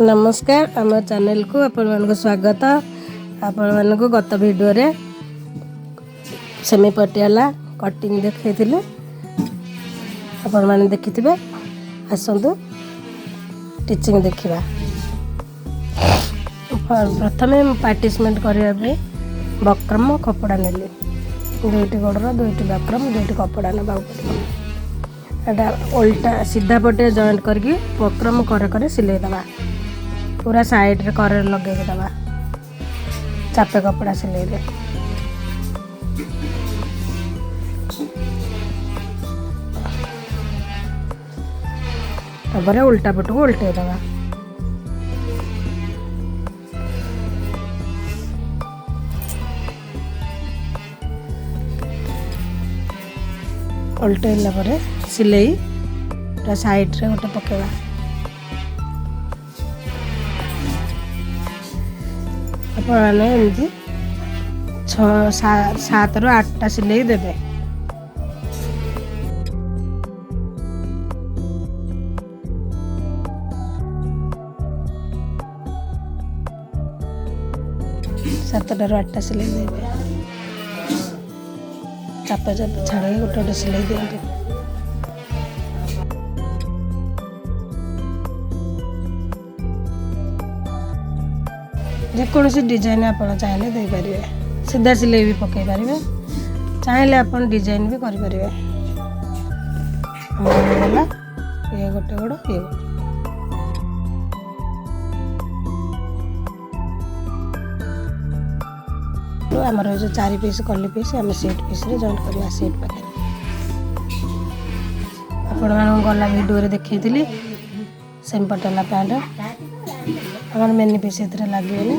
नमस्कार आम चैनल को आपण मानक स्वागत। आपण मानक गत वीडियो रे सेमी पटियाला कटिंग देखैथिले आपण माने देखिथिबे। आसंतु टीचिंग देखिबा। प्रथमे पार्टिशमेंट करिया पे बक्रम कपड़ा नेली दुईटी गोड़र दुईटी बक्रम दुईटी कपड़ा नेबा पड़ो। एटा उल्टा सीधा पटे जॉइंट करके बक्रम करे सिलाई दबा। पूरा साइड रे करे लगे के दबा चापे कपड़ा सिलाई रे। तबरे उल्टा पट को उल्टे दबा। उल्टे परे सिलाई पूरा साइड रे गोटे पकेबा। आपने एमती 7 ରୁ 8टा सिलाई देवे। सातटारू 8टा सिलाई देवे। चापे चापे छाड़े गोटे गोटे सिलाई दिखाते। जेकोसी डिजाइन आप चाहिए दे पारे। सीधा सिलाई भी पकई पारे। चाहिए आप डिजाइन भी करें। गला ये गोटे गोड़ ये आमर जो 4 पीस कली पीस आम सीट पीस रे जॉइंट करवा। सीट पाखे आपण मान गला वीडियो देखी सेम पटेला पैंट आम मेनी पीस लगे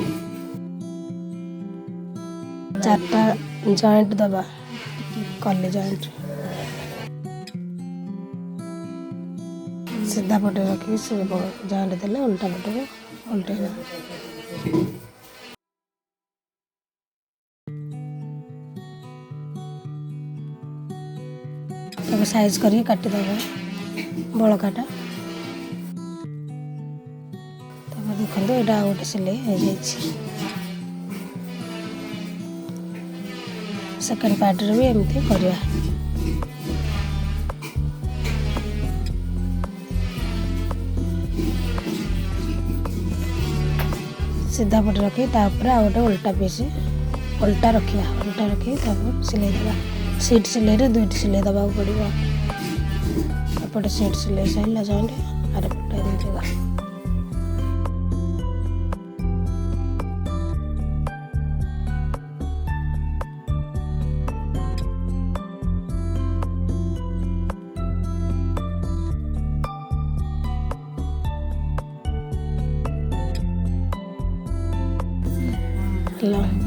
4टा जॉइंट दबा कली जॉइंट सीधा पटे रखी जॉइंट देले उल्टा पटे उल्टे साइज करी काटी दबा बड़काटा। देखो यहाँ गोटे सिलाई हो जाए। सेकेंड पार्ट रे भी एमती करवा। सीधा पट रखी तापर आ गोटे उल्टा पीस उल्टा रखा। उल्टा रखी सिलाई दबा। सीट सिलाई रे 2टी सिलाई दबा पड़ो। एपटे सीट सिलाई सारा जॉइंट आर पटे एमती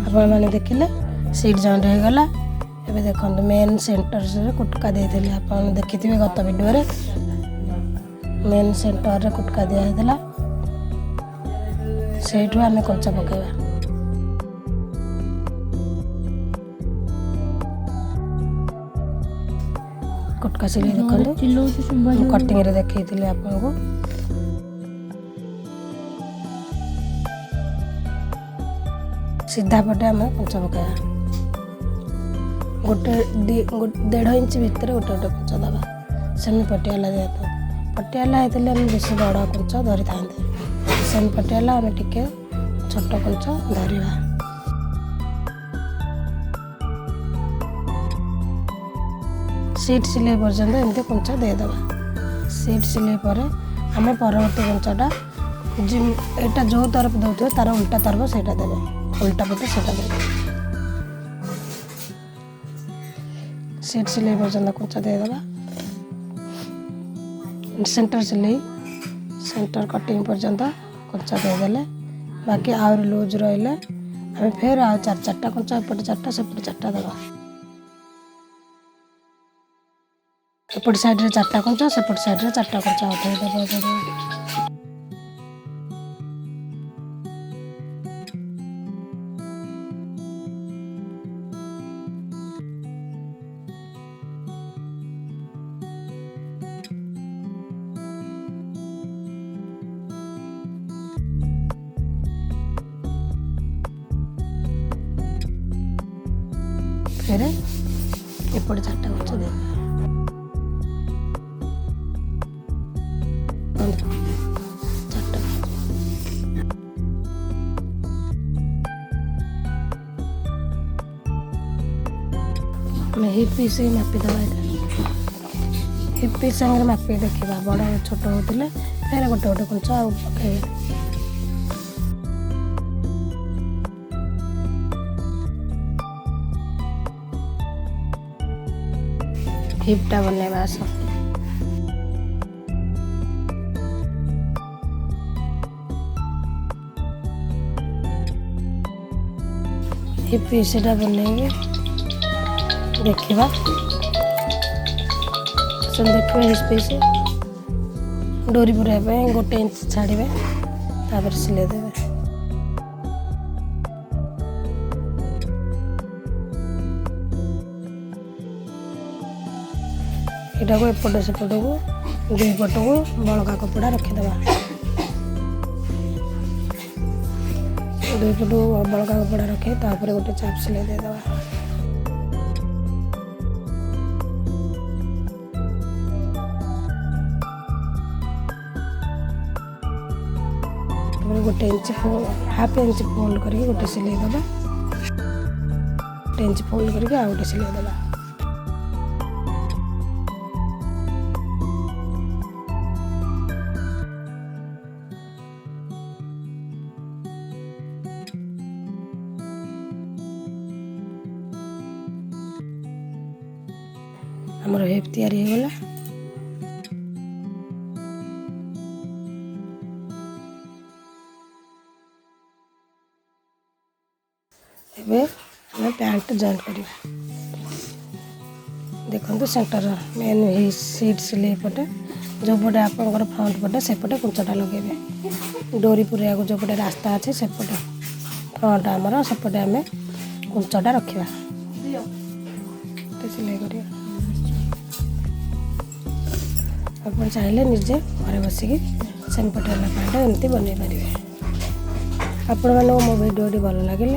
आपण मैंने देखिले सीट जॉइंट हो गला। एबे देखो मेन सेंटर से कुटका देते आप देखी गत वीडियो रे मेन सेंटर रे कुटका दिया सेठू आम कंचा पकेबा। कुटका सिलाई देखो कटिंग रे देखी आपको सीधा पटे आम कंचा पकाया। गोटे 1.5 इंच भितर गोटे गोटे कंचा दबा। सेमी पटियाला दिया पटियाला होते आम बेस बड़ कंचा धरी था। सेमी पटियाला आम टिके छोट कंचा धरवा। सीट सिलाई पर्यंत एमती कंचा देदेबा। सीट सिलाई पर आम परवर्ती कंचाटा एटा जो तरफ दौथे तार उल्टा तरफ से देवे। उल्टा पटे से देवे। सीट सिलाई पर्यंत कंचा देदेबा। सेंटर सिलाई सेंटर कटिंग पर्यंत कंचा देदेले बाकी आउर लूज रहिले आम फिर आ 4टा कंचा एपटे 4टा सेपटे 4टा देवा। एपट साइड रे 4टा कंचा सेपट साइड रे 4टा कंचा उठे देबा। फिर एपटे 4टा गुंच दे हिप पीस ही मापी दबा हिप पीस संगे मापी देखा बड़ छोट होते फिर गोटे गोटे कुंच आ पकड़े हिपटा बनवा आस हिप पीस बनइबे देखा देखिए हिप पीस डोरी पुराई 1 इंच छाड़े तापर सिले देवे यहाँ को एपट सेपट को 2 पट को बड़का कपड़ा रखीदे 2 पट बड़का कपड़ा रखे तापर गोटे चाप सिले देदेवा गोटे इंच हाफ इंच फोल्ड करके गोटे सिले दबा 1 इंच फोल्ड करके आ गोटे सिले दबा हमर हेप तैयारी हो गला एबे मैं पैंट जॉइंट करिया देखो सेंटर मेन सीट सिले पटे जो पटे आप फ्रंट पटे से पटे कुंचटा लगे डोरी पुरिया को जो पटे रास्ता अच्छे से पटे फ्रंट आमर सेपटे आम कुंचटा रखा सिलाई करिया आप चाहिए निजे घरे बसिक सेमी पटेला पैंट एमती बन पारे आपण मानक मो भिडियोटी भल लगे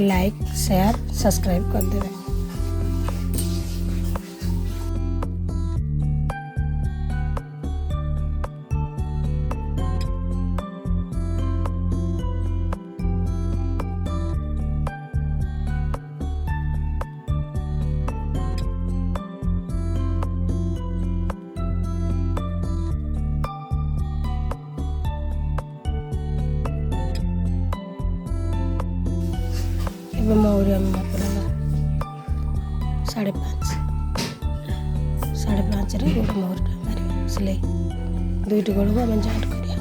लाइक शेयर सब्सक्राइब करदे मौरी मापना 5.5 गोटे मौरी मार सिलाई 2टी गोड़ को आम जॉइंट करिया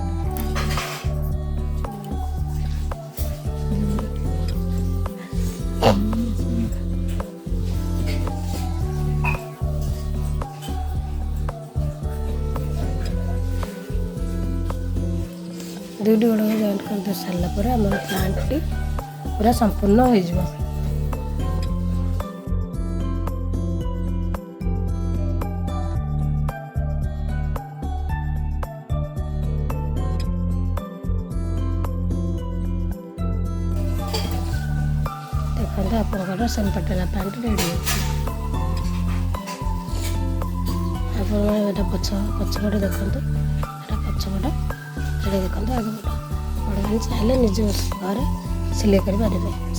दुईटी गोड़ को जॉइंट कर दे सारा पर आम पैंट पूरा संपूर्ण हो देखते आप सेमी पटेला पैंट रेडी आप पछपटे देखते पछपटे ये देखते आगे पट चाहिए निज घर सिलाई कर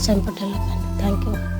semi patella pant thank you.